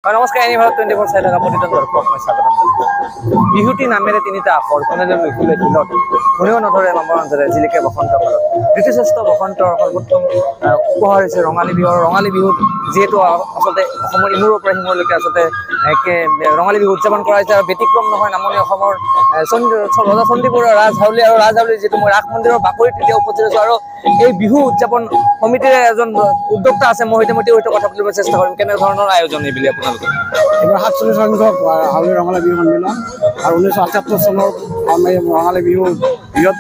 নমস্কাৰ এনিভাৰ 24 চাই থকা প্ৰতিজন দৰ্শক মই স্বাগতম জনাইছোঁ। বিহুটি নামেৰে তিনিটা আখৰ কোনেৰে লিখিলে দিলত কোনেও নধৰে মামৰ অঞ্চলে জিলিকে বসন্ত কালত ঋতুশ্ৰেষ্ঠ বসন্তৰ সৰ্বোত্তম উপহাৰ হৈছে ৰঙালী বিহু। ৰঙালী বিহুত যিহেতু আচলতে অসমৰ ইমূৰৰ পৰা সিমূৰলৈকে আচলতে ৰঙালী বিহু উদযাপন কৰা হৈছে আৰু ব্যতিক্ৰম নহয় নামনি অসমৰ ৰজা চণ্ডীপুৰৰ ৰাজহাউলী আৰু ৰাজহাউলীৰ যিটো মই ৰাস মন্দিৰৰ বাকৰিত এতিয়া উপস্থিত আছোঁ আৰু এই বিহু উদযাপন সমিতিৰ এজন উদ্যোক্তা আছে মই সৈতে কথা পাতিব চেষ্টা কৰিম কেনেধৰণৰ আয়োজন এই বুলি আপোনালোকে এবাৰ 47 সংখ্যক হাউলী ৰঙালী বিহু সন্মিলন আৰু 1978 চনৰ আমি ৰঙালী বিহু বৃহৎ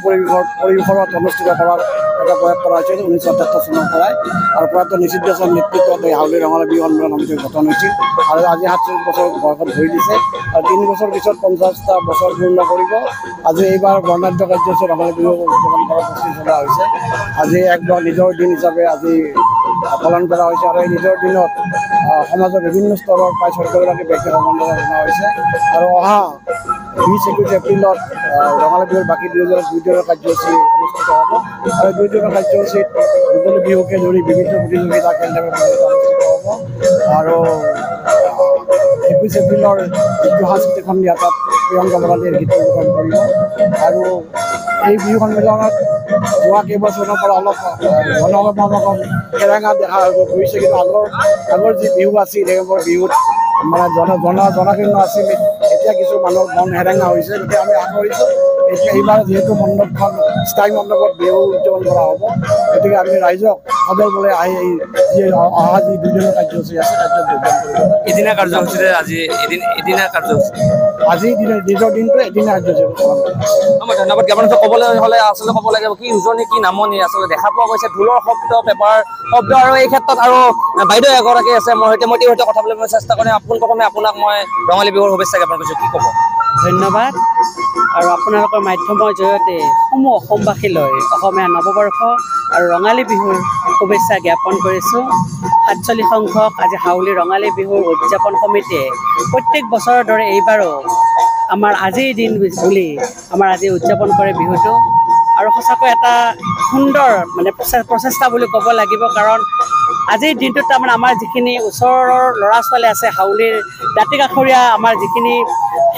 পৰিসৰত অনুষ্ঠিত কৰাৰ এটা প্ৰয়াস কৰা হৈছিল 1978 চনৰ পৰাই আৰু প্ৰয়াত নিষিদ্ধ চন নেতৃত্বত এই হাউলী ৰঙালী বিহু সন্মিলন সমিতিৰ গঠন হৈছিল আৰু আজি 47 বছৰ বয়সত ভৰি দিছে আৰু 3 বছৰ পিছত 50টা বছৰ পূৰ্ণ কৰিব। আজি এইবাৰ বৰ্ণাঢ্য কাৰ্যসূচী ৰঙালী বিহু উদযাপন কৰাৰ প্ৰস্তুতি চলোৱা হৈছে। আজি একদম নিজৰ দিন হিচাপে আজি পালন কৰা হৈছে আৰু এই নিজৰ দিনত সমাজৰ বিভিন্ন স্তৰৰ প্ৰায় 14গৰাকী ব্যক্তিৰ সমন্বয় জনোৱা হৈছে আৰু অহা 20-21 এপ্ৰিলত ৰঙালী বিহুৰ বাকী দুই দিনৰ কাৰ্যসূচী অনুষ্ঠিত হ'ব আৰু 2 দিনৰ কাৰ্যসূচীত মুকলি বিহুকে ধৰি বিভিন্ন প্ৰতিযোগিতা খেল ধেমালি অনুষ্ঠিত হ'ব আৰু 21 এপ্ৰিলৰ যিটো সাংস্কৃতিক সন্ধিয়া তাত প্ৰিয়ংকা ভৰালীৰ গীত পৰিৱেশন কৰিব আৰু এই বিহু সন্মিলনত যোৱা কেইবছৰৰ পৰা অলপ জনসমাগম কেৰেঙা দেখা গৈছে, কিন্তু আগৰ যি বিহু আছিল সেইবোৰ বিহুত মানে জনাকীৰ্ণ আছিল। এতিয়া কিছু মানুহৰ মন হেৰেঙা হৈছে, গতিকে আমি আশা কৰিছোঁ এতিয়া এইবাৰ যিহেতু মণ্ডপখন স্থায়ী মণ্ডপত বিহু উদযাপন কৰা হ'ব, গতিকে আমি ৰাইজক সদল বলে আহি যি অহা যি 2 দিনৰ কাৰ্যসূচী আছে কাৰ্যত যোগদান কৰিব। এদিনীয়া কাৰ্যসূচীৰে এদিনীয়া কাৰ্যসূচী আজি নিজৰ দিনটো এদিনীয়া কাৰ্যসূচী মই ধন্যবাদ জ্ঞাপন ক'বলৈ হ'লে আচলতে ক'ব লাগিব কি উজনি কি নামনি আচলতে দেখা পোৱা গৈছে ঢোলৰ শব্দ পেপাৰ শব্দ আৰু এই ক্ষেত্ৰত আৰু বাইদেউ এগৰাকী আছে মই সৈতে কথা পাতিবলৈ চেষ্টা কৰিম। পোনপ্ৰথমে আপোনাক মই ৰঙালী বিহুৰ শুভেচ্ছা জ্ঞাপন কৰিছোঁ, কি ক'ব? ধন্যবাদ আৰু আপোনালোকৰ মাধ্যমৰ জৰিয়তে সমূহ অসমবাসীলৈ অসমীয়া নৱবৰ্ষ আৰু ৰঙালী বিহুৰ শুভেচ্ছা জ্ঞাপন কৰিছোঁ। 47 সংখ্যক আজি হাউলী ৰঙালী বিহুৰ উদযাপন সমিতিয়ে প্ৰত্যেক বছৰৰ দৰে এইবাৰো আমাৰ আজিৰ দিন বুলি আমাৰ আজি উদযাপন কৰে বিহুটো আৰু সঁচাকৈ এটা সুন্দৰ মানে প্ৰচেষ্টা বুলি ক'ব লাগিব, কাৰণ আজিৰ দিনটোত তাৰমানে আমাৰ যিখিনি ওচৰৰ ল'ৰা ছোৱালী আছে হাউলীৰ দাঁতিকাষৰীয়া আমাৰ যিখিনি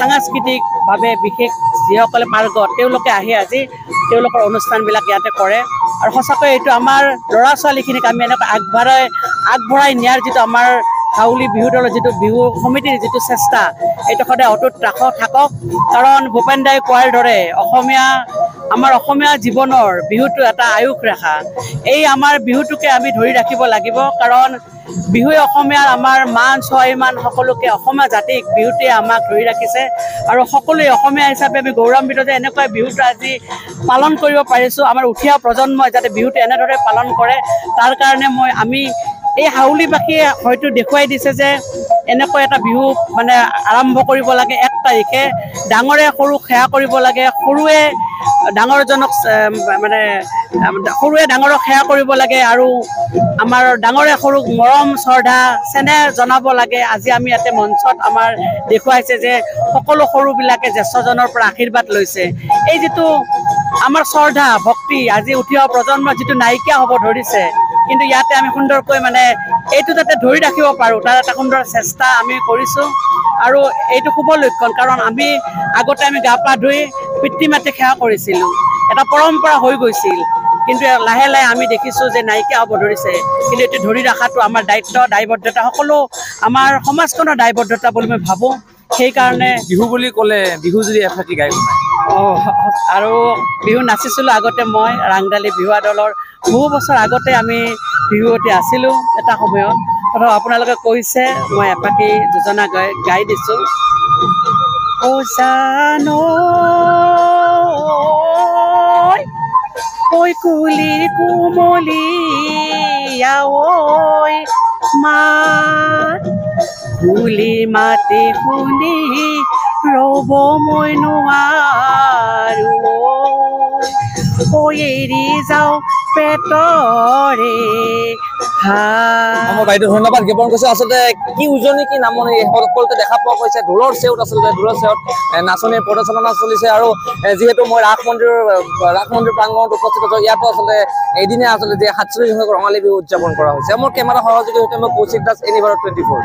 সাংস্কৃতিকভাৱে বিশেষ যিসকলে পাৰ্গত তেওঁলোকে আহি আজি তেওঁলোকৰ অনুষ্ঠানবিলাক ইয়াতে কৰে আৰু সঁচাকৈ এইটো আমাৰ ল'ৰা ছোৱালীখিনিক আমি এনেকৈ আগবঢ়াই নিয়াৰ যিটো আমাৰ হাউলী বিহু দলৰ যিটো বিহু সমিতিৰ যিটো চেষ্টা এইটো সদায় অটুট থাকক, কাৰণ ভূপেন দাই কোৱাৰ দৰে আমাৰ অসমীয়া জীৱনৰ বিহুটো এটা আয়ুস ৰেখা। এই আমাৰ বিহুটোকে আমি ধৰি ৰাখিব লাগিব, কাৰণ বিহুৱে অসমীয়াৰ আমাৰ মান স্বাভিমান সকলোকে অসমীয়া জাতিক বিহুটোৱে আমাক ধৰি ৰাখিছে আৰু সকলোৱে অসমীয়া হিচাপে আমি গৌৰৱান্বিত যে এনেকুৱা বিহুটো আজি পালন কৰিব পাৰিছোঁ। আমাৰ উঠি অহা প্ৰজন্মই যাতে বিহুটো এনেদৰে পালন কৰে তাৰ কাৰণে আমি এই হাউলীবাসীয়ে হয়তো দেখুৱাই দিছে যে এনেকৈ এটা বিহু মানে আৰম্ভ কৰিব লাগে। 1 তাৰিখে ডাঙৰে সৰুক সেৱা কৰিব লাগে, সৰুৱে ডাঙৰক সেৱা কৰিব লাগে আৰু আমাৰ ডাঙৰে সৰুক মৰম শ্ৰদ্ধা চেনেহ জনাব লাগে। আজি আমি ইয়াতে মঞ্চত আমাৰ দেখুৱাইছে যে সকলো সৰুবিলাকে জ্যেষ্ঠজনৰ পৰা আশীৰ্বাদ লৈছে। এই যিটো আমাৰ শ্ৰদ্ধা ভক্তি আজি উঠি অহা প্ৰজন্মৰ যিটো নাইকিয়া হ'ব ধৰিছে, কিন্তু ইয়াতে আমি সুন্দৰকৈ মানে এইটো যাতে ধৰি ৰাখিব পাৰোঁ তাৰ এটা সুন্দৰ চেষ্টা আমি কৰিছোঁ আৰু এইটো শুভ লক্ষণ, কাৰণ আগতে আমি গা পা ধুই পিতৃ মাতৃক সেৱা কৰিছিলোঁ, এটা পৰম্পৰা হৈ গৈছিল, কিন্তু লাহে লাহে আমি দেখিছোঁ যে নাইকিয়া হ'ব ধৰিছে। কিন্তু এইটো ধৰি ৰখাটো আমাৰ দায়িত্ব দায়বদ্ধতা সকলো আমাৰ সমাজখনৰ দায়বদ্ধতা বুলি মই ভাবোঁ। সেইকাৰণে বিহু বুলি ক'লে বিহু যদি এফাকি গাই শুনায় আৰু বিহু নাচিছিলোঁ আগতে মই ৰাংঢালী বিহুৱা দলৰ বহু বছৰ আগতে আমি বিহুৱতী আছিলোঁ এটা সময়ত। আপোনালোকে কৈছে মই এফাকি যোজনা গাই দিছোঁ। ও জানো ঐ কুলিৰ কুমলীয়া ঐ মাত কুলিৰ মাতে শুনি ৰ'ব মই নোৱাৰো ঐ এৰি যাওঁ পেটৰে মই বাইদেউ ধন্যবাদ জ্ঞাপন কৰিছোঁ। আচলতে কি উজনি কি নামনি সকলোতে দেখা পোৱা গৈছে ঢোলৰ চেউত নাচনীৰ প্ৰদৰ্শনা চলিছে আৰু যিহেতু মই ৰাস মন্দিৰ প্ৰাংগণত উপস্থিত আছোঁ, ইয়াতো আচলতে এদিনীয়া আচলতে 47 সংখ্যক ৰঙালী বিহু উদযাপন কৰা হৈছে। মোৰ কেমেৰা সহযোগী সৈতে মই কৌশিক দাস, এনিভাৰ 24।